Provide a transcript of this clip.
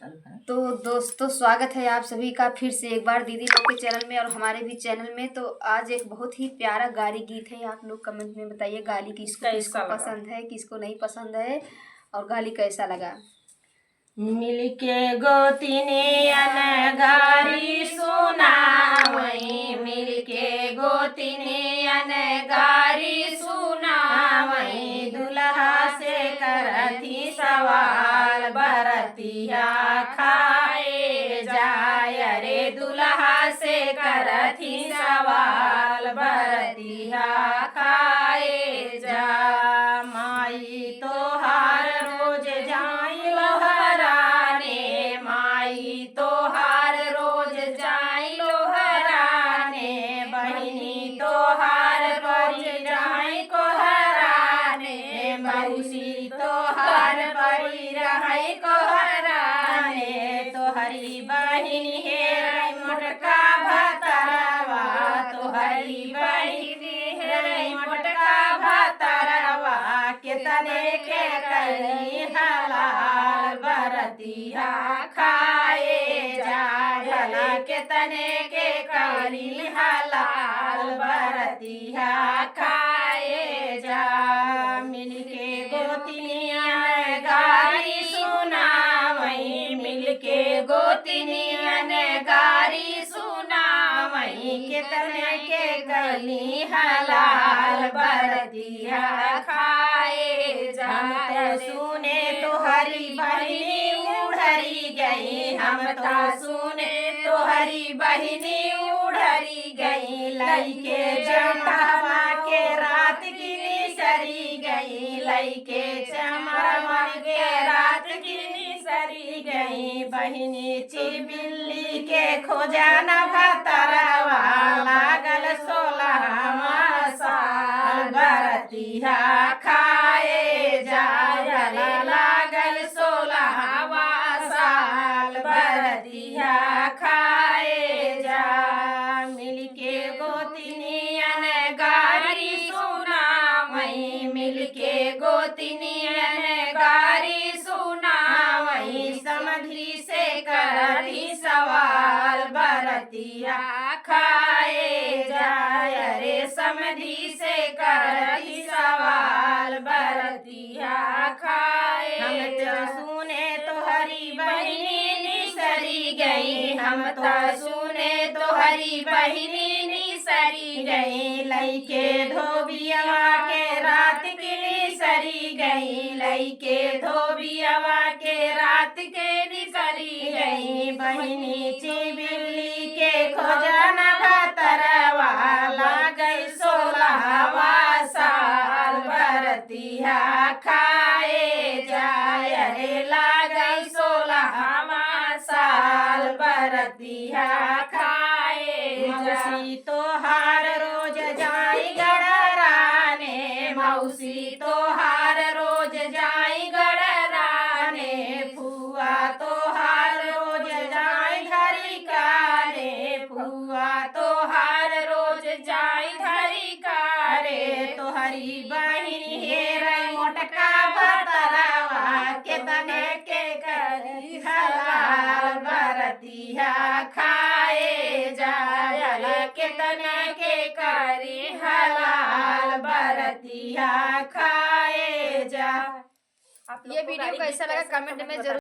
तो दोस्तों स्वागत है आप सभी का फिर से एक बार दीदी लोग के चैनल में और हमारे भी चैनल में। तो आज एक बहुत ही प्यारा गाली गीत है, आप लोग कमेंट में बताइए गाली किसको पसंद है किसको नहीं पसंद है और गाली कैसा लगा। मिलके गोतिनियन गारी सुनावई, मिलके गोतिनियन गारी सुनावई, दुल्हा से करती सवाल बरतिया खाए जाय रे, दुल्हा से करती सवाल बरतिया खाए जा। माई तोहार रोज जाई लोहराने, माई तोहार रोज जाई लोहराने, बहिनी तोहार रोज जाई कोहराने, मौसी तोहार बड़ी रहई कोहराने, तोहरी बहिनी हेरई मोटका भतरवा, तोहरी बहिनी हेरई मोटका भतरवा, कितने के कली हलाल बरतिया खाए जा, भला कितने के कली हलाल बरतिया खाए जा। मिलके गोतिनियन गारी सुनावई, मिलके गोतिनियन गारी सुनावई, कितने के गली हलाल बरतिया खाए जा। हम तो सुने तोहरी बहिनी उड़री गई, हम तो सुने तोहरी बहिनी उड़री गई, लइके जमरमा के रात की निसरी गई, लइके जमरमा के रात की निसरी गई, बहिनी चिबिल्ली के खोजन भतरवा, लागल 16वां साल बरतिया खाए जाय, लागल 16वां साल बरतिया खाए जा। मिलके गोतिनियन गारी सुनावई, मिलके गोतिनियन गारी सुनावई, समधी से करती सवाल बरतिया खाए जाय रे, समधी से करती सवाल बरतिया खाए। हम तो सुने तोहरी बहिनी निसरी गई, हम तो सुने तोहरी बहिनी निसरी गई, लइके धोबिया के रात की निसरी गई, लइके धोबिया के रात के निसरी गई, बहिनी चिबिल्ली के खोजन भतरवा, लागई 16वां साल बरतिया खाए जाय रे, लागई 16वां साल बरतिया खाए जा। मौसी तोहार रोज जाई गड़राने, मौसी तोहार रोज जाई गड़राने, फुआ तोहार रोज जाई धरी कारे, फुआ तोहार रोज जाई धरी कारे, तोहरी बहिनी हेरई मोटका भतरवा, कितने के करी हलाल बरतिया खाए जाय, कितने के करी हलाल बरतिया खाए जा। ये वीडियो कैसा लगा कमेंट में जरूर